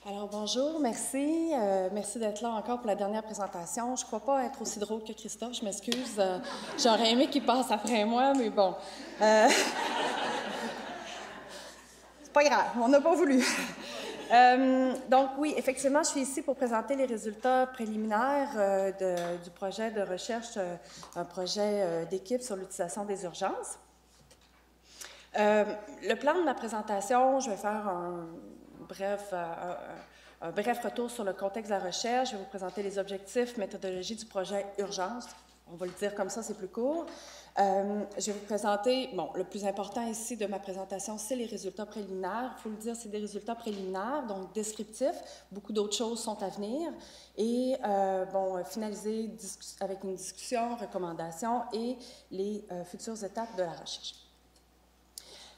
Alors bonjour, merci. Merci d'être là encore pour la dernière présentation. Je ne crois pas être aussi drôle que Christophe, je m'excuse. J'aurais aimé qu'il passe après moi, mais bon. C'est pas grave, on n'a pas voulu. Donc oui, effectivement, je suis ici pour présenter les résultats préliminaires du projet de recherche, un projet d'équipe sur l'utilisation des urgences. Le plan de ma présentation, je vais faire un bref retour sur le contexte de la recherche. Je vais vous présenter les objectifs, méthodologie du projet Urgence. On va le dire comme ça, c'est plus court. Je vais vous présenter, bon, le plus important ici de ma présentation, c'est les résultats préliminaires. Il faut le dire, c'est des résultats préliminaires, donc descriptifs. Beaucoup d'autres choses sont à venir. Et, finaliser avec une discussion, recommandation et les futures étapes de la recherche.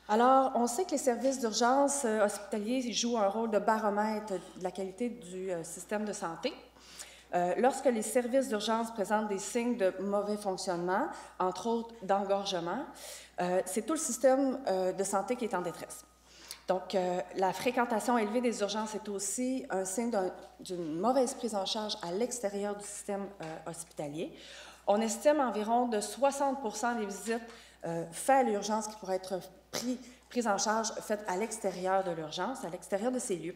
Alors, on sait que les services d'urgence hospitaliers jouent un rôle de baromètre de la qualité du système de santé. Lorsque les services d'urgence présentent des signes de mauvais fonctionnement, entre autres d'engorgement, c'est tout le système de santé qui est en détresse. Donc, la fréquentation élevée des urgences est aussi un signe d'une mauvaise prise en charge à l'extérieur du système hospitalier. On estime environ de 60 des visites faites à l'urgence qui pourraient être prises en charge faites à l'extérieur de l'urgence, à l'extérieur de ces lieux.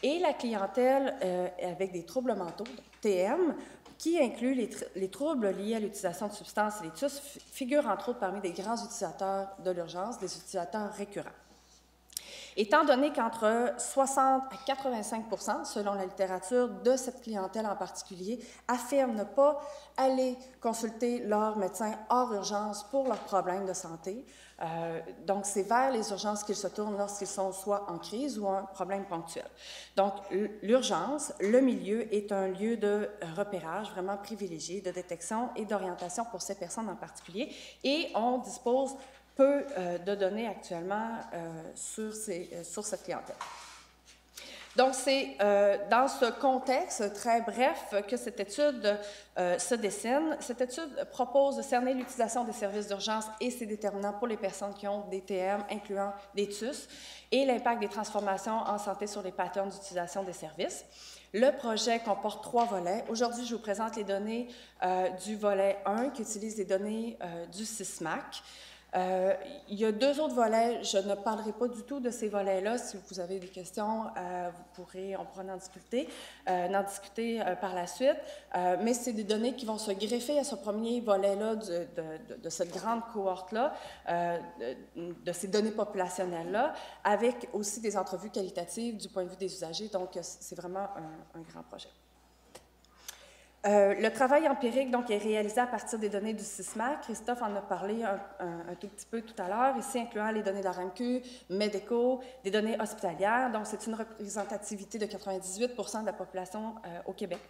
Et la clientèle avec des troubles mentaux, TM, qui inclut les troubles liés à l'utilisation de substances et les TUS, figurent entre autres parmi des grands utilisateurs de l'urgence, des utilisateurs récurrents. Étant donné qu'entre 60 à 85 selon la littérature de cette clientèle en particulier, affirment ne pas aller consulter leur médecin hors urgence pour leurs problèmes de santé. Donc, c'est vers les urgences qu'ils se tournent lorsqu'ils sont soit en crise ou un problème ponctuel. Donc, l'urgence, le milieu, est un lieu de repérage vraiment privilégié, de détection et d'orientation pour ces personnes en particulier. Et on dispose peu de données actuellement sur cette clientèle. Donc, c'est dans ce contexte très bref que cette étude se dessine. Cette étude propose de cerner l'utilisation des services d'urgence et ses déterminants pour les personnes qui ont des TM, incluant des TUS, et l'impact des transformations en santé sur les patterns d'utilisation des services. Le projet comporte 3 volets. Aujourd'hui, je vous présente les données du volet 1 qui utilise les données du SISMAC. Il y a 2 autres volets. Je ne parlerai pas du tout de ces volets-là. Si vous avez des questions, on pourra en discuter par la suite. Mais c'est des données qui vont se greffer à ce premier volet-là de cette grande cohorte-là, de ces données populationnelles-là, avec aussi des entrevues qualitatives du point de vue des usagers. Donc, c'est vraiment un grand projet. Le travail empirique donc, est réalisé à partir des données du SISMAC. Christophe en a parlé un tout petit peu tout à l'heure, ici incluant les données de la RAMQ, MEDECO, des données hospitalières. Donc, c'est une représentativité de 98 de la population au Québec.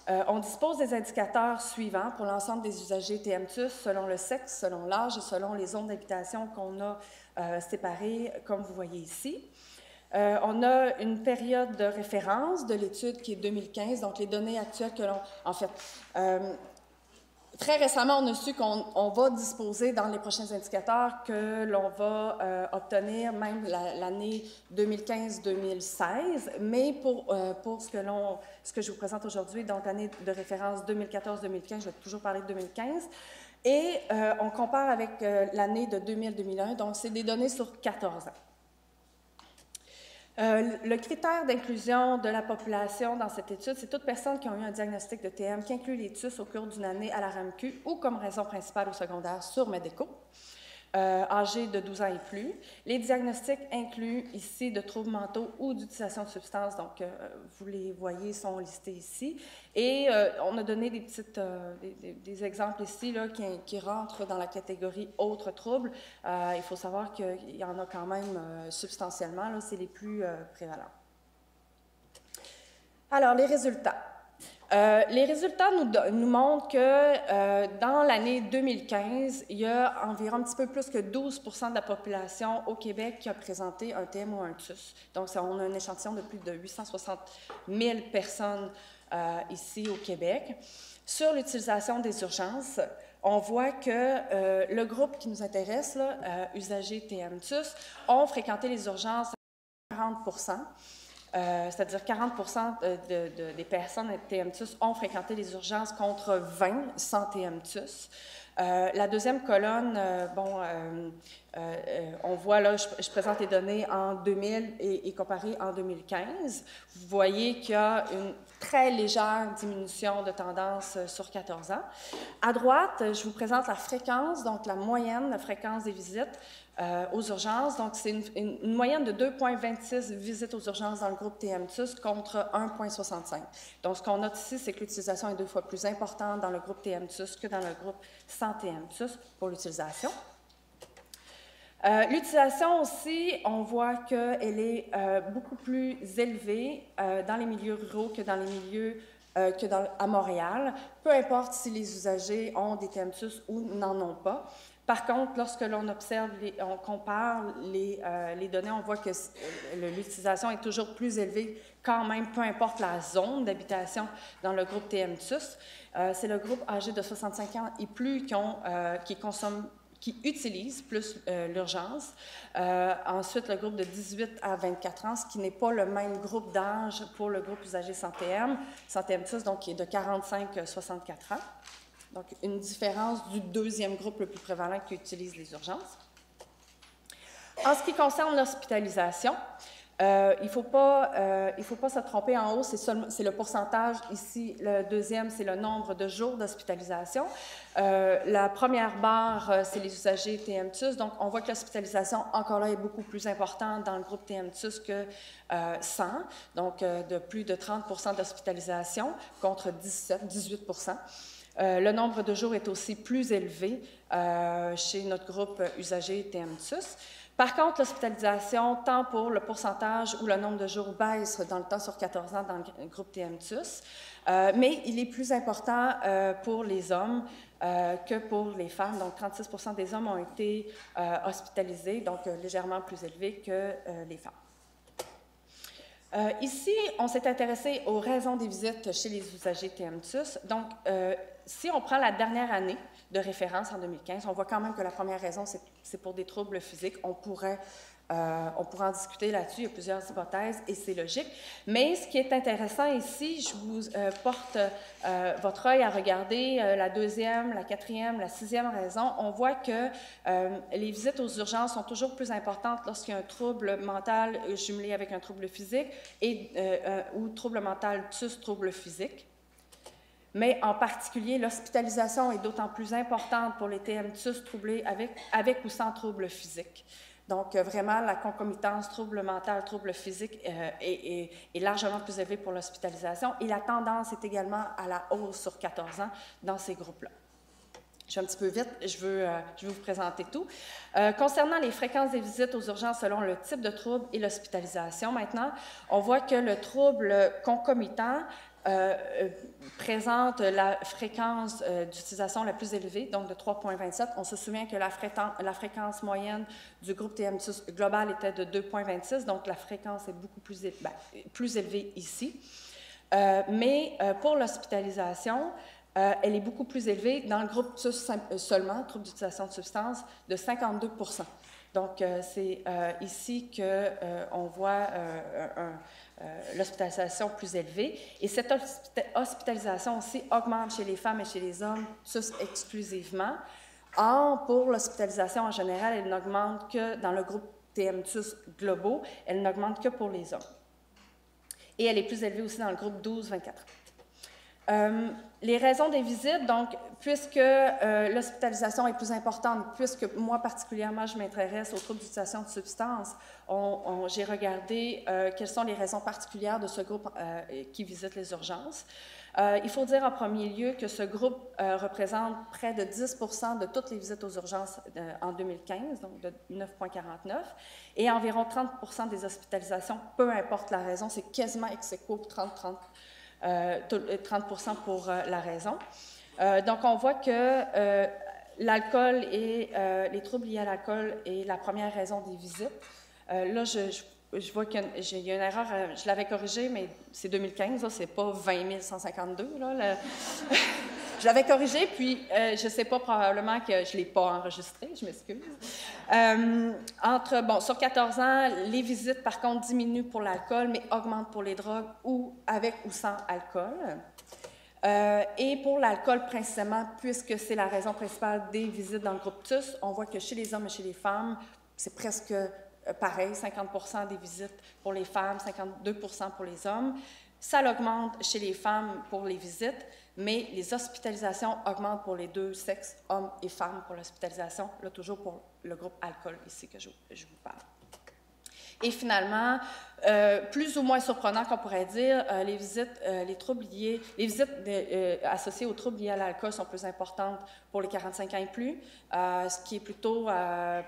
On dispose des indicateurs suivants pour l'ensemble des usagers TM-TUS selon le sexe, selon l'âge et selon les zones d'habitation qu'on a séparées, comme vous voyez ici. On a une période de référence de l'étude qui est 2015, donc les données actuelles que l'on... En fait, très récemment, on a su qu'on va disposer dans les prochains indicateurs que l'on va obtenir même l'année 2015-2016, mais pour ce que je vous présente aujourd'hui, donc l'année de référence 2014-2015, je vais toujours parler de 2015, et on compare avec l'année de 2000-2001, donc c'est des données sur 14 ans. Le critère d'inclusion de la population dans cette étude, c'est toute personne qui a eu un diagnostic de TM qui inclut les TUS au cours d'une année à la RAMQ ou comme raison principale au secondaire sur MEDECO, âgés de 12 ans et plus. Les diagnostics incluent ici de troubles mentaux ou d'utilisation de substances, donc vous les voyez, sont listés ici. Et on a donné des exemples ici là, qui rentrent dans la catégorie « autres troubles ». Il faut savoir qu'il y en a quand même substantiellement, c'est les plus prévalents. Alors, les résultats. Les résultats nous montrent que dans l'année 2015, il y a environ un petit peu plus que 12 de la population au Québec qui a présenté un TM ou un TUS. Donc, on a un échantillon de plus de 860 000 personnes ici au Québec. Sur l'utilisation des urgences, on voit que le groupe qui nous intéresse, là, usagers TM-TUS, ont fréquenté les urgences à 40 %. c'est-à-dire 40 des personnes TMTUS ont fréquenté les urgences contre 20 sans TMTUS. La deuxième colonne, on voit là, je présente les données en 2000 et comparées en 2015. Vous voyez qu'il y a une très légère diminution de tendance sur 14 ans. À droite, je vous présente la fréquence, donc la moyenne, la fréquence des visites aux urgences. Donc, c'est une moyenne de 2,26 visites aux urgences dans le groupe TMTUS contre 1,65. Donc, ce qu'on note ici, c'est que l'utilisation est 2 fois plus importante dans le groupe TMTUS que dans le groupe sans TMTUS pour l'utilisation. L'utilisation aussi, on voit qu'elle est beaucoup plus élevée dans les milieux ruraux que dans les milieux à Montréal, peu importe si les usagers ont des TMTUS ou n'en ont pas. Par contre, lorsque l'on observe, on compare les données, on voit que l'utilisation est toujours plus élevée quand même, peu importe la zone d'habitation dans le groupe TMTUS. C'est le groupe âgé de 65 ans et plus qui utilisent plus l'urgence. Ensuite, le groupe de 18 à 24 ans, ce qui n'est pas le même groupe d'âge pour le groupe usagé sans TMTUS, donc qui est de 45-64 ans. Donc, une différence du deuxième groupe le plus prévalent qui utilise les urgences. En ce qui concerne l'hospitalisation, il ne faut pas se tromper en haut, c'est le pourcentage ici. Le deuxième, c'est le nombre de jours d'hospitalisation. La première barre, c'est les usagers TMTUS. Donc, on voit que l'hospitalisation, encore là, est beaucoup plus importante dans le groupe TMTUS que 100. Donc, de plus de 30 d'hospitalisation contre 18 le nombre de jours est aussi plus élevé chez notre groupe usagé TMTUS. Par contre, l'hospitalisation, tant pour le pourcentage ou le nombre de jours baisse dans le temps sur 14 ans dans le groupe TMTUS, mais il est plus important pour les hommes que pour les femmes. Donc, 36 des hommes ont été hospitalisés, donc légèrement plus élevé que les femmes. Ici, on s'est intéressé aux raisons des visites chez les usagers TMTUS. Donc, si on prend la dernière année de référence en 2015, on voit quand même que la première raison, c'est pour des troubles physiques. On pourrait en discuter là-dessus, il y a plusieurs hypothèses et c'est logique. Mais ce qui est intéressant ici, je vous porte votre œil à regarder la deuxième, la quatrième, la sixième raison. On voit que les visites aux urgences sont toujours plus importantes lorsqu'il y a un trouble mental jumelé avec un trouble physique ou trouble mental TUS, trouble physique. Mais en particulier, l'hospitalisation est d'autant plus importante pour les TMTUS troublés avec ou sans trouble physique. Donc, vraiment, la concomitance trouble mental, trouble physique est largement plus élevée pour l'hospitalisation et la tendance est également à la hausse sur 14 ans dans ces groupes-là. Je vais un petit peu vite, je veux vous présenter tout. Concernant les fréquences des visites aux urgences selon le type de trouble et l'hospitalisation, maintenant, on voit que le trouble concomitant présente la fréquence d'utilisation la plus élevée, donc de 3,27. On se souvient que la fréquence moyenne du groupe TMTUS global était de 2,26, donc la fréquence est beaucoup plus élevée ici. Mais pour l'hospitalisation, elle est beaucoup plus élevée dans le groupe TUS seulement, trouble d'utilisation de substances, de 52 %. Donc, c'est ici qu'on voit l'hospitalisation plus élevée. Et cette hospitalisation aussi augmente chez les femmes et chez les hommes, TUS exclusivement. Or, pour l'hospitalisation en général, elle n'augmente que dans le groupe TMTUS globaux, elle n'augmente que pour les hommes. Et elle est plus élevée aussi dans le groupe 12-24. Les raisons des visites, donc, puisque l'hospitalisation est plus importante, puisque moi particulièrement je m'intéresse aux troubles d'utilisation de substances, j'ai regardé quelles sont les raisons particulières de ce groupe qui visite les urgences. Il faut dire en premier lieu que ce groupe représente près de 10 % de toutes les visites aux urgences en 2015, donc de 9,49, et environ 30 % des hospitalisations, peu importe la raison, c'est quasiment ex aequo 30% pour la raison. Donc, on voit que l'alcool et les troubles liés à l'alcool est la première raison des visites. Là, je vois qu'il y a une erreur, je l'avais corrigée, mais c'est 2015, ce n'est pas 20 152. Là, Je l'avais corrigé, puis je ne sais pas, probablement que je ne l'ai pas enregistré, je m'excuse. Sur 14 ans, les visites, par contre, diminuent pour l'alcool, mais augmentent pour les drogues ou avec ou sans alcool. Et pour l'alcool, précisément, puisque c'est la raison principale des visites dans le groupe TUS, on voit que chez les hommes et chez les femmes, c'est presque pareil, 50 des visites pour les femmes, 52 pour les hommes. Ça augmente chez les femmes pour les visites, mais les hospitalisations augmentent pour les deux sexes, hommes et femmes pour l'hospitalisation, là toujours pour le groupe alcool ici que je vous parle. Et finalement, plus ou moins surprenant qu'on pourrait dire, les visites associées aux troubles liés à l'alcool sont plus importantes pour les 45 ans et plus, ce qui est plutôt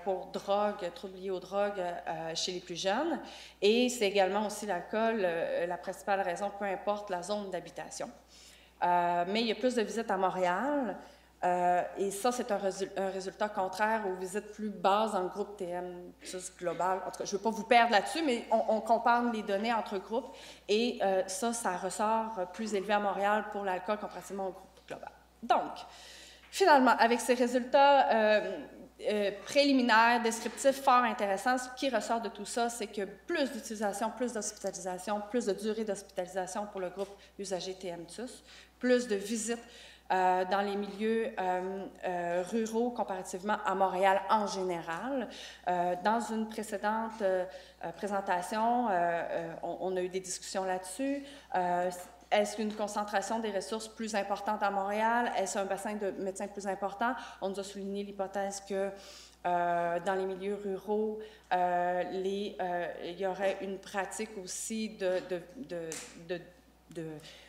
pour troubles liés aux drogues chez les plus jeunes. Et c'est également aussi l'alcool, la principale raison, peu importe la zone d'habitation. Mais il y a plus de visites à Montréal. Et ça, c'est un résultat contraire aux visites plus basses dans le groupe TM-TUS global. En tout cas, je ne veux pas vous perdre là-dessus, mais on compare les données entre groupes et ça ressort plus élevé à Montréal pour l'alcool comparativement au groupe global. Donc, finalement, avec ces résultats préliminaires, descriptifs, fort intéressants, ce qui ressort de tout ça, c'est que plus d'utilisation, plus d'hospitalisation, plus de durée d'hospitalisation pour le groupe usager TM-TUS, plus de visites dans les milieux ruraux comparativement à Montréal en général. Dans une précédente présentation, on a eu des discussions là-dessus. Est-ce une concentration des ressources plus importante à Montréal? Est-ce un bassin de médecins plus important? On nous a souligné l'hypothèse que dans les milieux ruraux, il y aurait une pratique aussi de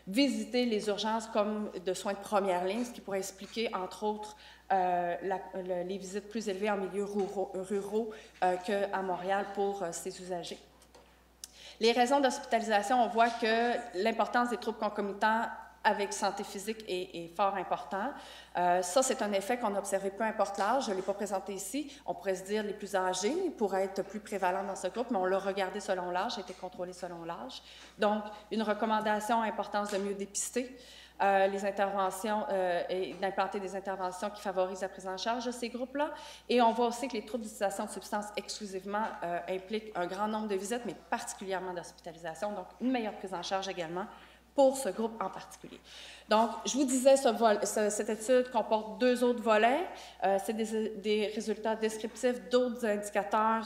visiter les urgences comme de soins de première ligne, ce qui pourrait expliquer, entre autres, les visites plus élevées en milieux ruraux qu'à Montréal pour ces usagers. Les raisons d'hospitalisation, on voit que l'importance des troubles concomitants avec santé physique est fort important. Ça, c'est un effet qu'on a observé, peu importe l'âge. Je ne l'ai pas présenté ici. On pourrait se dire les plus âgés pourraient être plus prévalents dans ce groupe, mais on l'a regardé selon l'âge, a été contrôlé selon l'âge. Donc, une recommandation, importance de mieux dépister les interventions et d'implanter des interventions qui favorisent la prise en charge de ces groupes-là. Et on voit aussi que les troubles d'utilisation de substances exclusivement impliquent un grand nombre de visites, mais particulièrement d'hospitalisation, donc une meilleure prise en charge également pour ce groupe en particulier. Donc, je vous disais, cette étude comporte deux autres volets. C'est des résultats descriptifs. D'autres indicateurs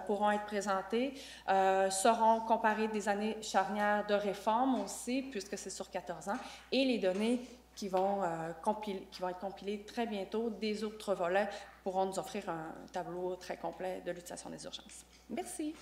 pourront être présentés, seront comparés des années charnières de réforme aussi, puisque c'est sur 14 ans, et les données qui vont être compilées très bientôt des autres volets pourront nous offrir un tableau très complet de l'utilisation des urgences. Merci.